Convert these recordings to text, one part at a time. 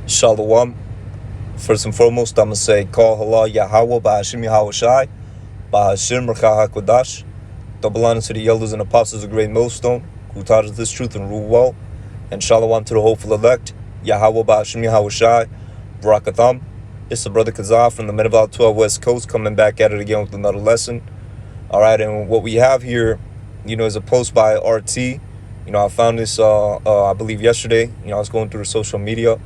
Shalom. First and foremost, I'm going to say, Call Halal Yahweh, Ba'ashim Yahweh Shai, Ba'ashim Rakah HaKodash. Double honor to the elders and apostles of Great Millstone, who taught us this truth and rule well. And shalom to the hopeful elect, Yahweh, Ba'ashim Yahweh Shai, Barakatham. It's the brother Kazah from the Medeval 12 West Coast, coming back at it again with another lesson. All right, and what we have here, is a post by RT. I found this, I believe yesterday. I was going through social media.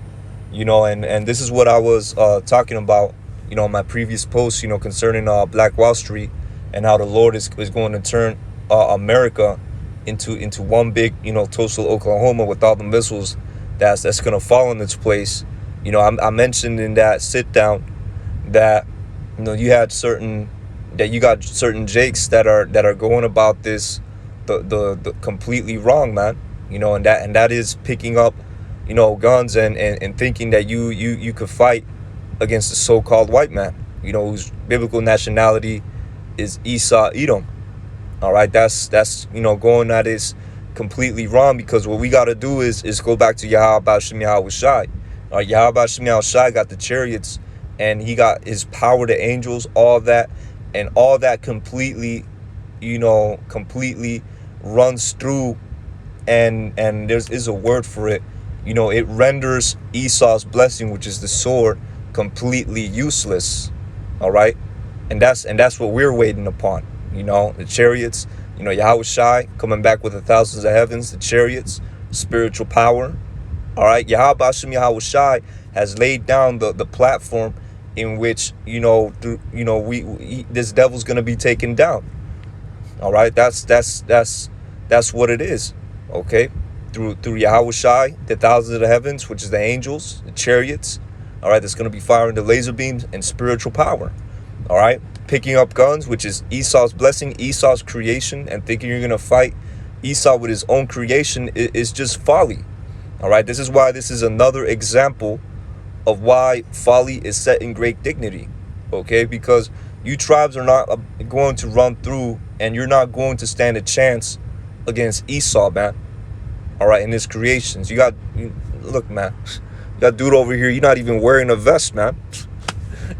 And this is what I was talking about, in my previous post, concerning Black Wall Street and how the Lord is going to turn America into one big, Tulsa, Oklahoma, with all the missiles that's going to fall in its place. I mentioned in that sit down that, you got certain Jakes that are going about this the completely wrong, man. And that is picking up guns and thinking that you could fight against the so-called white man, whose biblical nationality is Esau Edom. All right, that's going at is completely wrong, because what we got to do is go back to Yahweh Ba'ashim Yahweh Shai. Yahweh Ba'ashim Yahweh Shai got the chariots, and he got his power to angels, all that completely, completely runs through, and is a word for it. It renders Esau's blessing, which is the sword, completely useless. All right, and that's what we're waiting upon. The chariots. Yahweh Shai coming back with the thousands of heavens. The chariots, spiritual power. All right, Yahweh Ba'ashim Yahweh Shai has laid down the platform in which this devil's gonna be taken down. All right, that's what it is. Okay. Through Yahweh Shai, the thousands of the heavens, which is the angels, the chariots, all right, that's going to be firing the laser beams and spiritual power, all right, picking up guns, which is Esau's blessing, Esau's creation, and thinking you're going to fight Esau with his own creation is just folly, all right. This is why this is another example of why folly is set in great dignity, okay, because you tribes are not going to run through, and you're not going to stand a chance against Esau, man. All right, in his creations, look, man, you got dude over here, you're not even wearing a vest, man.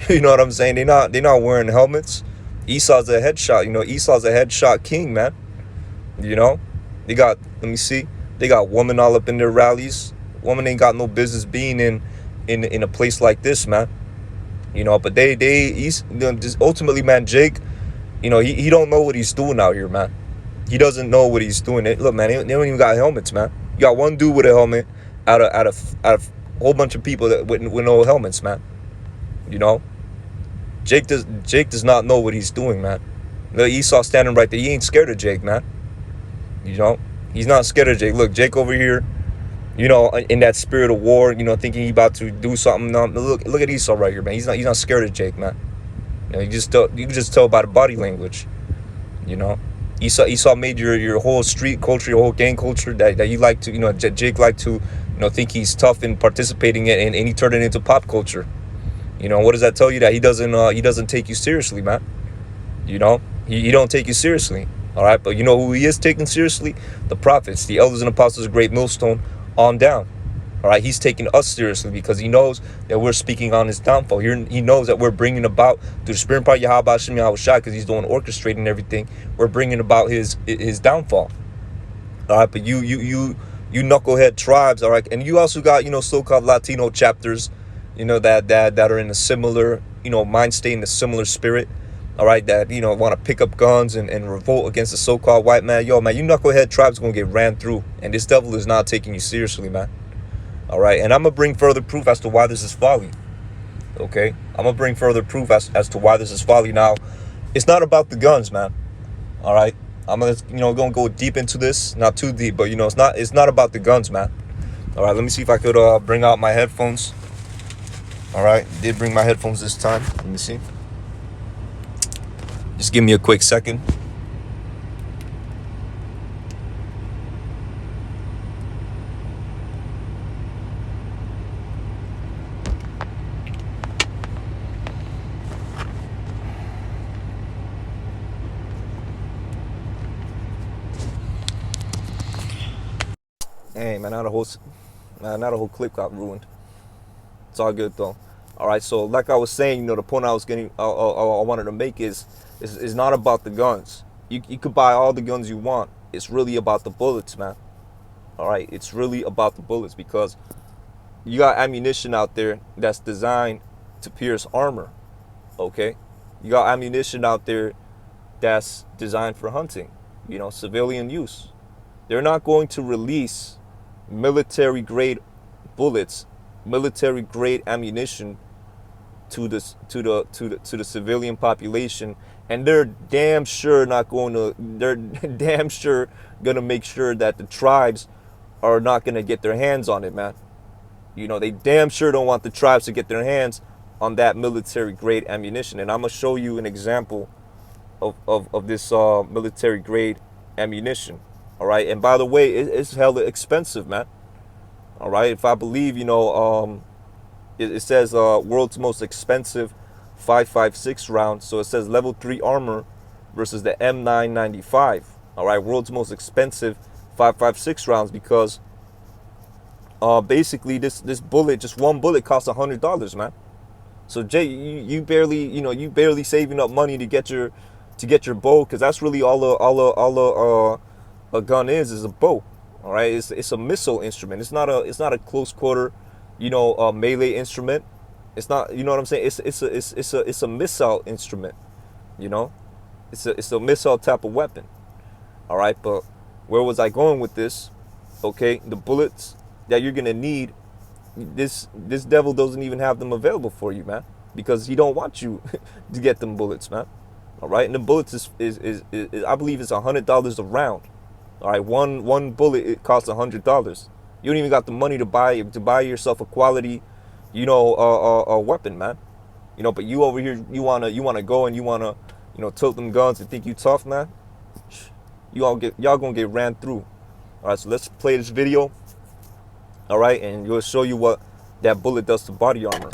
You know what I'm saying? They're not wearing helmets. Esau's a headshot, Esau's a headshot king, man. They got, let me see, they got women all up in their rallies. Woman ain't got no business being in a place like this, man. But he's just ultimately, man, Jake, he don't know what he's doing out here, man. He doesn't know what he's doing. Look, man, they don't even got helmets, man. You got one dude with a helmet out of a whole bunch of people that with no helmets, man. Jake does not know what he's doing, man. Look, Esau standing right there. He ain't scared of Jake, man. He's not scared of Jake. Look, Jake over here, in that spirit of war, thinking he about to do something. No, look at Esau right here, man. He's not scared of Jake, man. You can just tell by the body language. Esau made your whole street culture, your whole gang culture that you like to, Jake like to, think he's tough in participating in, and he turned it into pop culture. What does that tell you? That he doesn't take you seriously, man. He don't take you seriously. All right, but who he is taking seriously? The prophets, the elders and apostles of Great Millstone, on down. All right, he's taking us seriously because he knows that we're speaking on his downfall. He knows that we're bringing about, through the spirit part, Yahweh Ba'ashim Yahweh Shai, because he's doing orchestrating everything. We're bringing about his downfall. All right, but you knucklehead tribes, all right, and you also got so-called Latino chapters, that are in a similar mind state, in a similar spirit. All right, that want to pick up guns and revolt against the so-called white man. Yo, man, you knucklehead tribes gonna get ran through, and this devil is not taking you seriously, man. All right, and I'm going to bring further proof as to why this is folly. Okay, I'm going to bring further proof as to why this is folly. Now, it's not about the guns, man. All right, I'm going to go deep into this, not too deep, but it's not about the guns, man. All right, let me see if I could bring out my headphones. All right, did bring my headphones this time. Let me see. Just give me a quick second. Hey, man, not a whole clip got ruined. It's all good though. All right. So like I was saying, the point I was getting, I wanted to make is not about the guns. You could buy all the guns you want. It's really about the bullets, man. All right. It's really about the bullets because you got ammunition out there that's designed to pierce armor. Okay. You got ammunition out there that's designed for hunting. Civilian use. They're not going to release military grade bullets, military grade ammunition to the civilian population, and they're damn sure not going to. They're damn sure gonna make sure that the tribes are not gonna get their hands on it, man. They damn sure don't want the tribes to get their hands on that military grade ammunition, and I'm gonna show you an example of this military grade ammunition. All right, and by the way, it's hella expensive, man. All right, if I believe, it says world's most expensive 5.56 round. So it says level 3 armor versus the M995. All right, world's most expensive 5.56 rounds because basically this bullet, just one bullet, costs $100, man. So Jay, you barely saving up money to get your bow, because that's really all a gun is a bow. All right, it's a missile instrument. It's not a close quarter, melee instrument. It's not, you know what I'm saying? It's a missile instrument. It's a missile type of weapon. All right, but where was I going with this? Okay, the bullets that you're gonna need, this devil doesn't even have them available for you, man, because he don't want you to get them bullets, man. All right, and the bullets is I believe it's $100 a round. All right, one bullet, it costs $100. You don't even got the money to buy yourself a quality, a weapon, man. But you over here, you wanna go and you wanna, tilt them guns and think you tough, man. Y'all gonna get ran through. All right, so let's play this video. All right, and we'll show you what that bullet does to body armor.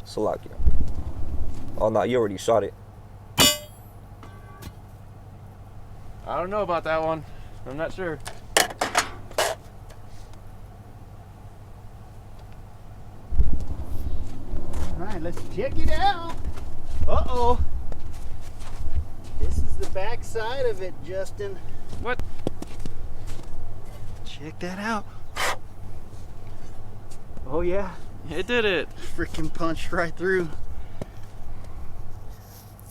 Salakia. Oh no, you already shot it. I don't know about that one. I'm not sure. All right, let's check it out. Uh-oh. This is the back side of it, Justin. What? Check that out. Oh, yeah. It did it. Freaking punched right through.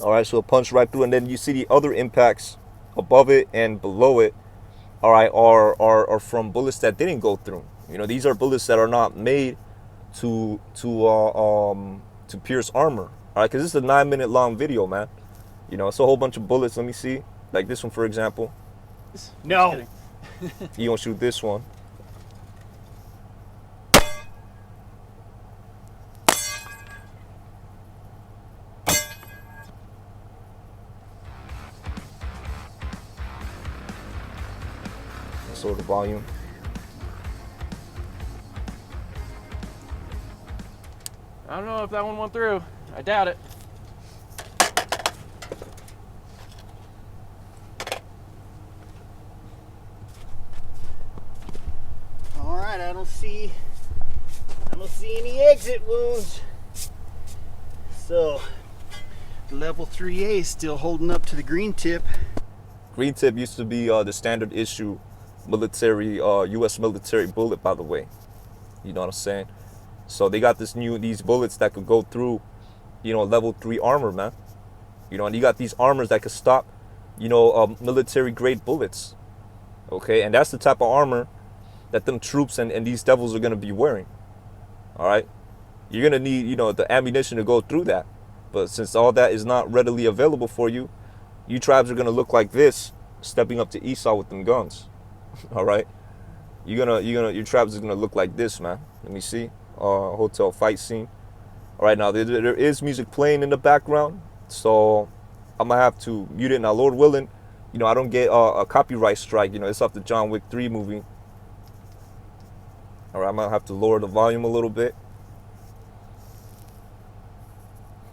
All right, so it punched right through, and then you see the other impacts above it and below it. All right, are from bullets that didn't go through. These are bullets that are not made to pierce armor. All right, because this is a 9-minute long video, man. It's a whole bunch of bullets. Let me see, like this one, for example. No. You don't shoot this one. Sort of volume. I don't know if that one went through. I doubt it. All right, I don't see any exit wounds. So, level 3A is still holding up to the green tip. Green tip used to be the standard issue military, U.S. military bullet, by the way. You know what I'm saying? So they got these bullets that could go through, level 3 armor, man. And you got these armors that could stop, military grade bullets. Okay, and that's the type of armor that them troops and these devils are gonna be wearing. All right, you're gonna need, the ammunition to go through that. But since all that is not readily available for you, you tribes are gonna look like this, stepping up to Esau with them guns. All right, your tribes is gonna look like this, man. Let me see. Hotel fight scene. All right, now there is music playing in the background, so I'm gonna have to mute it. Now, Lord willing, I don't get a copyright strike. It's off the John Wick 3 movie. All right, I'm gonna have to lower the volume a little bit.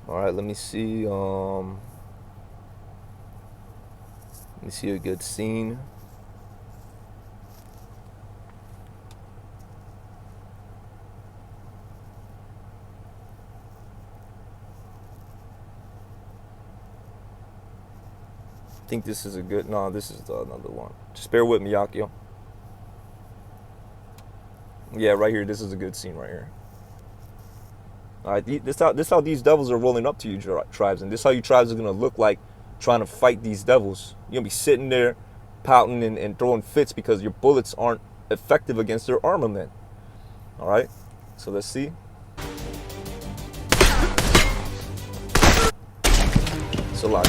All right, let me see. Let me see a good scene. think this is a good. No, this is another one. Just bear with me, Yakio. Yeah, right here. This is a good scene right here. All right, this how these devils are rolling up to you, tribes, and this how you tribes are gonna look like trying to fight these devils. You're gonna be sitting there, pouting and throwing fits because your bullets aren't effective against their armament. All right, so let's see. It's a lot.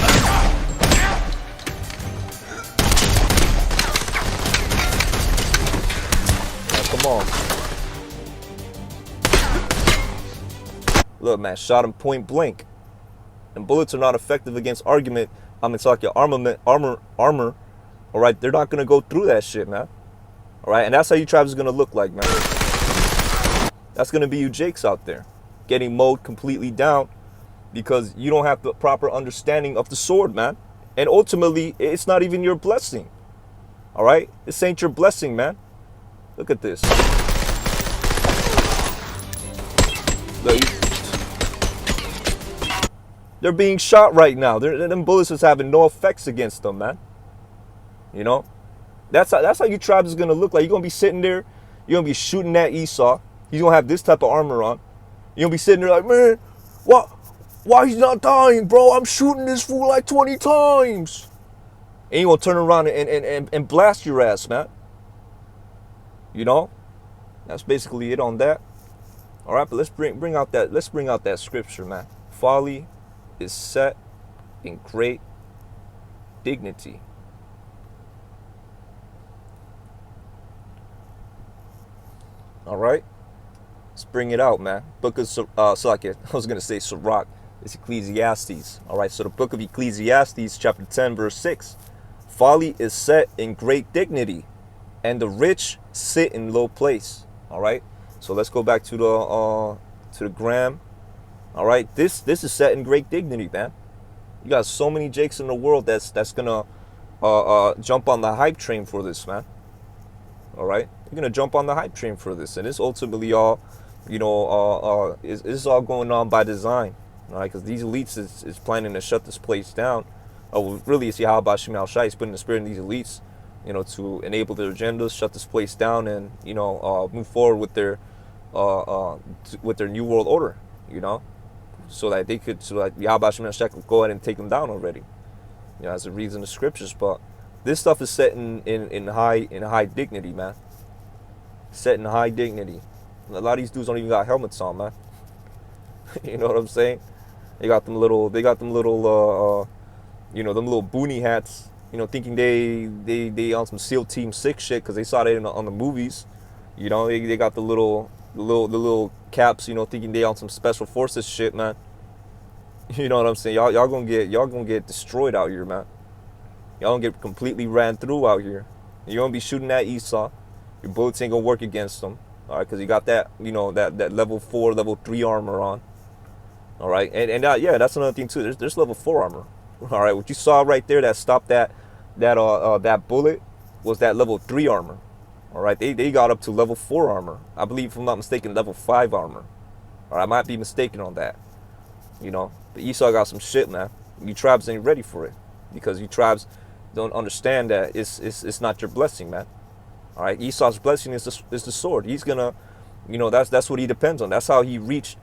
Now, come on. Look, man, shot him point blank. And bullets are not effective against armor. All right, they're not gonna go through that shit, man. All right, and that's how you tribes is gonna look like, man. That's gonna be you Jakes out there, getting mowed completely down because you don't have the proper understanding of the sword, man. And ultimately, it's not even your blessing. All right, this ain't your blessing, man. Look at this. Look, they're being shot right now. Them bullets is having no effects against them, man. You know, that's how your tribe is gonna look like. You're gonna be sitting there, you're gonna be shooting at Esau. He's gonna have this type of armor on. You're gonna be sitting there like, man, why he's not dying, bro? I'm shooting this fool like 20 times. And you're gonna turn around and blast your ass, man. You know, that's basically it on that. All right, but let's bring out that scripture, man. Folly is set in great dignity. All right, let's bring it out, man. Book of Salakia. I was gonna say Sirach. It's Ecclesiastes. All right, so the book of Ecclesiastes, chapter 10, verse 6. Folly is set in great dignity, and the rich sit in low place. All right, so let's go back to the gram. All right, this is set in great dignity, man. You got so many Jakes in the world that's gonna jump on the hype train for this, man. All right, you're gonna jump on the hype train for this, and it's ultimately all, you know, it's all going on by design, all right? Because these elites is planning to shut this place down. Oh, really, it's Yahweh Shem Al Shai is putting the spirit in these elites, you know, to enable their agendas, shut this place down, and you know, move forward with their new world order, you know, so that Yahweh Shem Al Shai could go ahead and take them down already, you know, as it reads in the scriptures. But this stuff is set in high dignity, man. Set in high dignity. A lot of these dudes don't even got helmets on, man. You know what I'm saying? They got them little, you know, them little boonie hats. You know, thinking they on some SEAL Team 6 shit because they saw that on the movies. You know, they got the little caps. You know, thinking they on some special forces shit, man. You know what I'm saying? Y'all gonna get destroyed out here, man. Y'all gonna get completely ran through out here. You're gonna be shooting at Esau. Your bullets ain't gonna work against them. All right, because you got that, you know, that level 4, level 3 armor on. All right, and yeah, that's another thing too. There's level 4 armor. All right, what you saw right there that stopped that bullet was that level 3 armor. All right, they got up to level 4 armor. I believe, if I'm not mistaken, level 5 armor. All right, I might be mistaken on that. You know, but Esau got some shit, man. You tribes ain't ready for it because you tribes don't understand that it's not your blessing, man. All right, Esau's blessing is the sword. He's gonna, you know, that's what he depends on. That's how he reached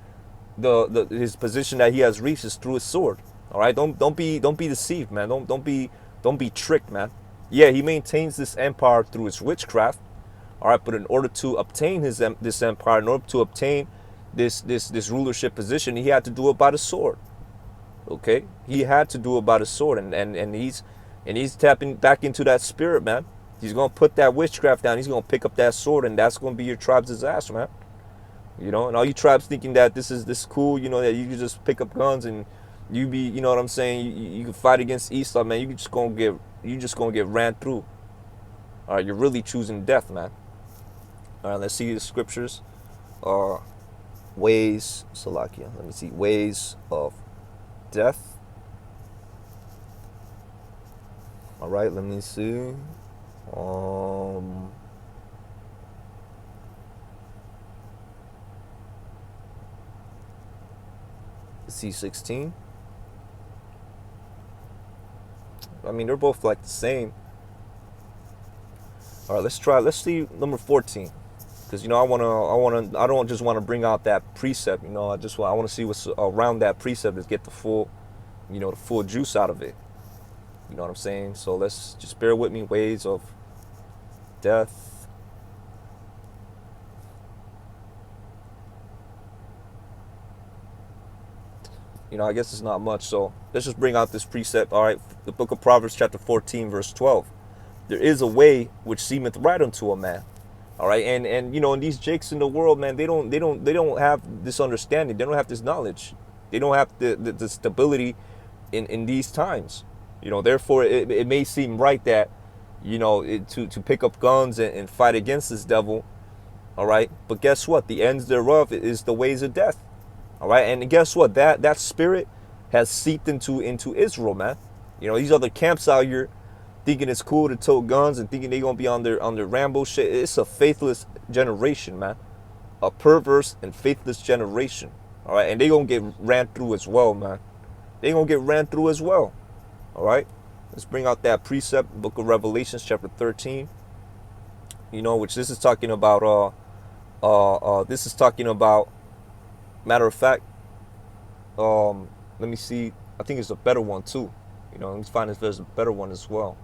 his position that he has reached is through his sword. All right, don't be deceived, man. Don't be tricked, man. Yeah, he maintains this empire through his witchcraft. All right, but in order to obtain this empire, in order to obtain this rulership position, he had to do it by the sword. Okay, he had to do it by the sword, and he's tapping back into that spirit, man. He's gonna put that witchcraft down. He's gonna pick up that sword, and that's gonna be your tribe's disaster, man. You know, and all you tribes thinking that this is cool, you know, that you can just pick up guns and you be, you know what I'm saying, you can fight against Esau, man. You just gonna get ran through. All right, you're really choosing death, man. All right, let's see the scriptures. Ways, Salakia. Let me see. Ways of death. All right, let me see. C16. I mean, they're both like the same. All right, let's see number 14. Because, you know, I don't just want to bring out that precept, you know, I want to see what's around that precept to get the full, you know, the full juice out of it. You know what I'm saying? So let's just bear with me. Ways of death. You know, I guess it's not much. So let's just bring out this precept. All right, the book of Proverbs chapter 14, verse 12. There is a way which seemeth right unto a man. All right, and you know, and these jakes in the world, man, they don't have this understanding. They don't have this knowledge. They don't have the stability in these times. You know, therefore, it may seem right that, you know, to pick up guns and fight against this devil. All right, but guess what? The ends thereof is the ways of death. All right, and guess what? That spirit has seeped into Israel, man. You know, these other camps out here thinking it's cool to tote guns and thinking they're gonna be on their Rambo shit. It's a faithless generation, man. A perverse and faithless generation. All right, and they gonna get ran through as well, man. They gonna get ran through as well. All right, let's bring out that precept, book of Revelations, chapter 13. You know, which this is talking about. This is talking about. Matter of fact, let me see. I think it's a better one too. You know, let me find if there's a better one as well.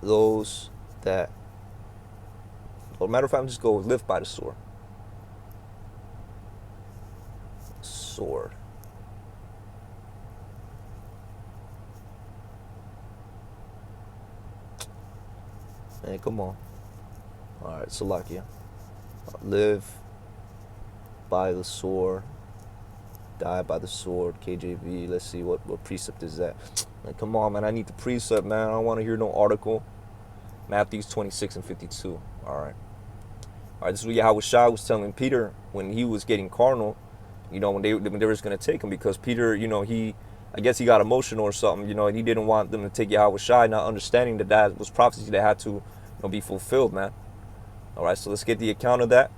Those that, well, matter of fact, I'm just go live by the sword. Sword. Man, come on. All right, Salakia. Live by the sword. Die by the sword. KJV. Let's see what precept is that. Man, come on, man. I need the precept, man. I don't want to hear no article. Matthew 26 and 52. All right. This is what Yahushua was telling Peter when he was getting carnal. You know, when they was going to take him, because Peter, you know, I guess he got emotional or something, you know, and he didn't want them to take Yahushua, not understanding that was prophecy that had to, you know, be fulfilled, man. All right, so let's get the account of that.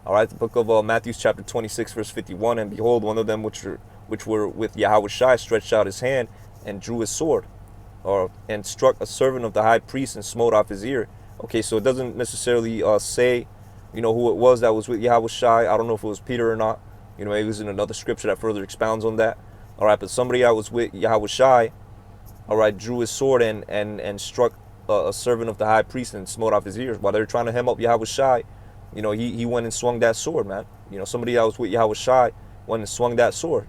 All right, the book of Matthew chapter 26, verse 51. And behold, one of them which were with Yahushua stretched out his hand and drew his sword, and struck a servant of the high priest and smote off his ear. Okay, so it doesn't necessarily say, you know, who it was that was with Yahushua. I don't know if it was Peter or not. You know, it was in another scripture that further expounds on that. All right, but somebody that was with Yahushua, all right, drew his sword and struck a servant of the high priest and smote off his ears. While they were trying to hem up Yahushua, you know, he went and swung that sword, man. You know, somebody that was with Yahushua went and swung that sword.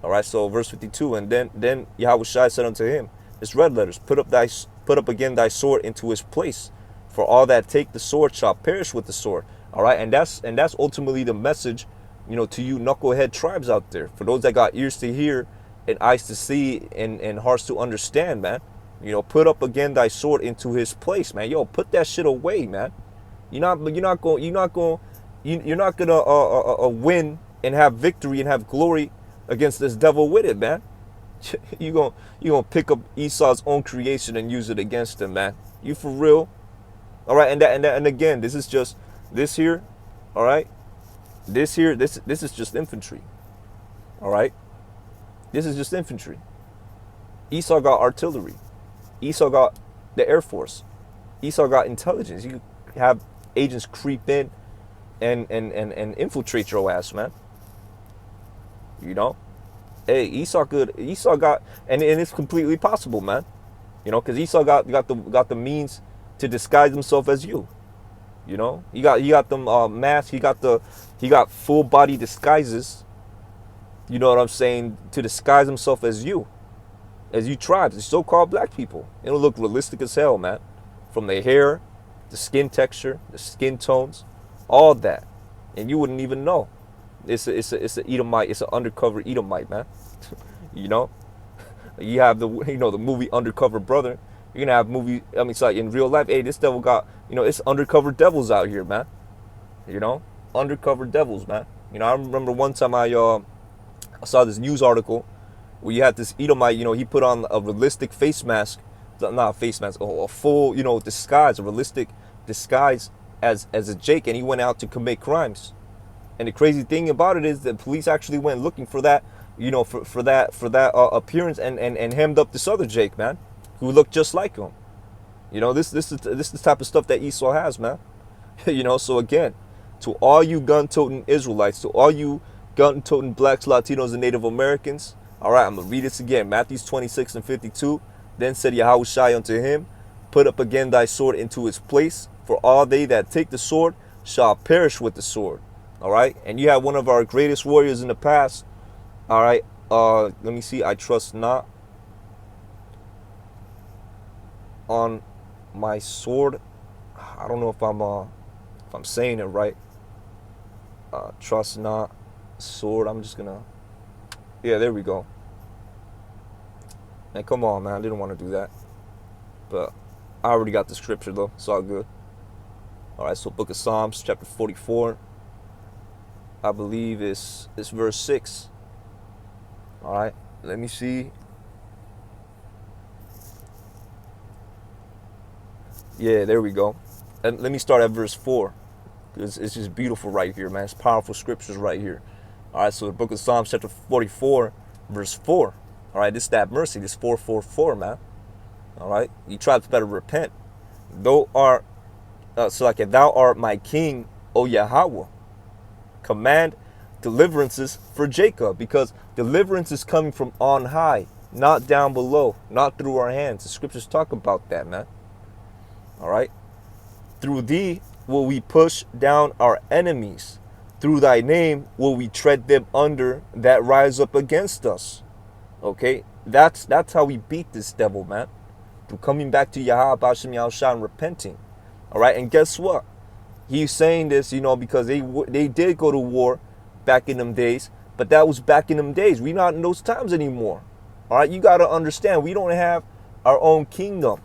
All right, so verse 52, and then Yahushua said unto him, it's red letters, put up again thy sword into his place, for all that take the sword shall perish with the sword. All right, and that's ultimately the message, you know, to you knucklehead tribes out there, for those that got ears to hear and eyes to see and hearts to understand, man. You know, put up again thy sword into his place, man. Yo, put that shit away, man. You're not gonna win and have victory and have glory against this devil with it, man. You gonna pick up Esau's own creation and use it against him, man. You for real? All right, and again, this is just this here. All right, this is just infantry. All right, this is just infantry. Esau got artillery. Esau got the Air Force. Esau got intelligence. You have agents creep in and infiltrate your ass, man. You know? Hey, Esau got, and it's completely possible, man. You know, because Esau got the means to disguise himself as you. You know? He got them masks, he got full body disguises. You know what I'm saying? To disguise himself as you tribes, the so-called black people. It'll look realistic as hell, man. From the hair, the skin texture, the skin tones, all that, and you wouldn't even know. It's a Edomite. It's an undercover Edomite, man. You know, you have the movie Undercover Brother. You're gonna have movie. I mean, it's like in real life. Hey, this devil got, you know, it's undercover devils out here, man. You know, undercover devils, man. You know, I remember one time I saw this news article where you had this Edomite, you know, he put on a realistic face mask, not a face mask, a full, you know, disguise, a realistic disguise as a Jake, and he went out to commit crimes. And the crazy thing about it is that police actually went looking for that you know, for that appearance, and hemmed up this other Jake, man, who looked just like him. You know, this is the type of stuff that Esau has, man. You know, so again, to all you gun-toting Israelites, to all you gun-toting blacks, Latinos, and Native Americans, all right, I'm going to read this again. Matthew 26:52. Then said Yahushua unto him, put up again thy sword into its place, for all they that take the sword shall perish with the sword. All right, and you have one of our greatest warriors in the past. All right, let me see. I trust not on my sword. I don't know if I'm saying it right. Trust not sword. I'm just gonna. Yeah, there we go. Man, come on, man. I didn't want to do that, but I already got the scripture though. It's all good. All right, so Book of Psalms, chapter 44. I believe it's verse 6. All right, let me see. Yeah, there we go. And let me start at verse 4. It's just beautiful right here, man. It's powerful scriptures right here. All right, so the Book of Psalms, chapter 44, verse 4. All right, this is that mercy, this 444, man. All right, you tribes better repent. Thou art my king, O Yahweh. Command deliverances for Jacob, because deliverance is coming from on high, not down below, not through our hands. The scriptures talk about that, man. All right, through thee will we push down our enemies. Through thy name will we tread them under that rise up against us. Okay, that's how we beat this devil, man. Through coming back to Yahweh B'Shem Yahushua and repenting. All right, and guess what? He's saying this, you know, because they did go to war back in them days, but that was back in them days. We're not in those times anymore. All right, you got to understand, we don't have our own kingdom.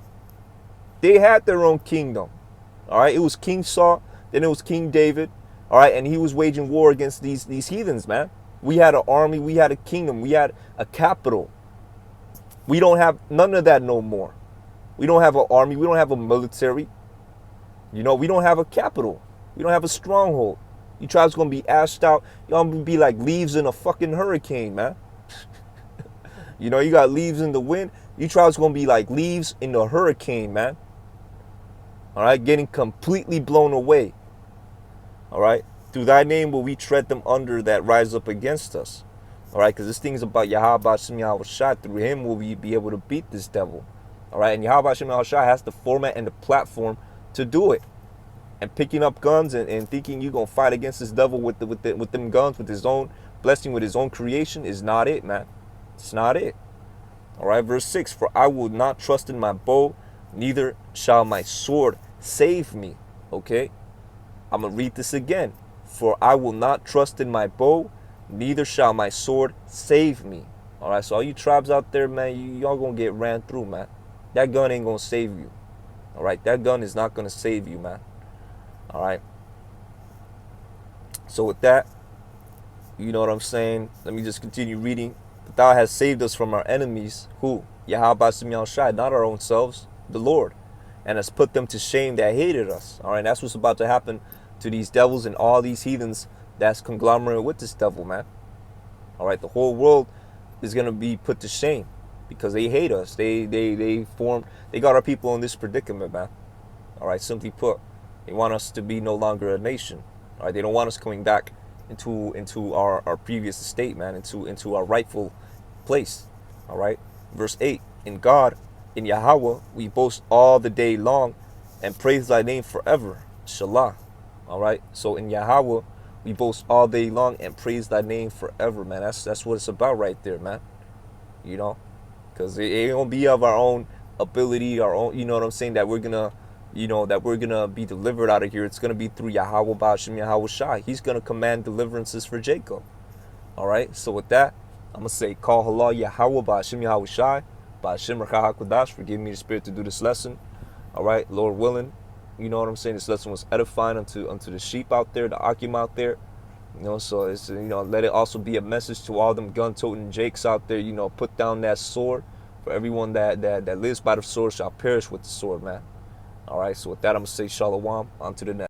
They had their own kingdom. All right, it was King Saul, then it was King David. All right, and he was waging war against these heathens, man. We had an army, we had a kingdom, we had a capital. We don't have none of that no more. We don't have an army, we don't have a military. You know, we don't have a capital. We don't have a stronghold. You tribes gonna be ashed out. Y'all gonna be like leaves in a fucking hurricane, man. You know, you got leaves in the wind. You tribes gonna be like leaves in the hurricane, man. All right, getting completely blown away. All right, through thy name will we tread them under that rise up against us. All right, because this thing is about Yahweh B'Shem Yahushua. Through him will we be able to beat this devil. All right, and Yahweh B'Shem Yahushua has the format and the platform to do it. And picking up guns and thinking you're gonna fight against this devil with them guns, with his own blessing, with his own creation, is not it, man. It's not it. All right, verse 6. For I will not trust in my bow, neither shall my sword save me. Okay, I'm gonna read this again. For I will not trust in my bow, neither shall my sword save me. All right, so all you tribes out there, man, y'all gonna get ran through, man. That gun ain't gonna save you. All right, that gun is not gonna save you, man. All right. So with that, you know what I'm saying? Let me just continue reading. But thou hast saved us from our enemies. Who? Yahweh B'Shem Yahushua, not our own selves, the Lord. And has put them to shame that hated us. All right, that's what's about to happen to these devils and all these heathens that's conglomerate with this devil, man. All right, the whole world is going to be put to shame because they hate us. They got our people in this predicament, man. All right, simply put. They want us to be no longer a nation. All right, they don't want us coming back into our previous estate, man, into our rightful place. All right, verse 8. In God, in Yahweh, we boast all the day long and praise thy name forever. Shalah. All right, so in Yahweh, we boast all day long and praise thy name forever, man. That's what it's about right there, man. You know, because it ain't gonna be of our own ability, our own, you know what I'm saying, that we're gonna be delivered out of here. It's gonna be through Yahweh B'Shem Yahushua. He's gonna command deliverances for Jacob. All right, so with that, I'm gonna say, call halal Yahweh B'Shem Yahushua, B'Shem Rakah HaKodash, for giving me the spirit to do this lesson. All right, Lord willing, you know what I'm saying, this lesson was edifying unto the sheep out there, the Akim out there. You know, so it's, you know, let it also be a message to all them gun-toting Jakes out there. You know, put down that sword. For everyone that lives by the sword shall perish with the sword, man. All right, so with that, I'm going to say shalom. On to the next.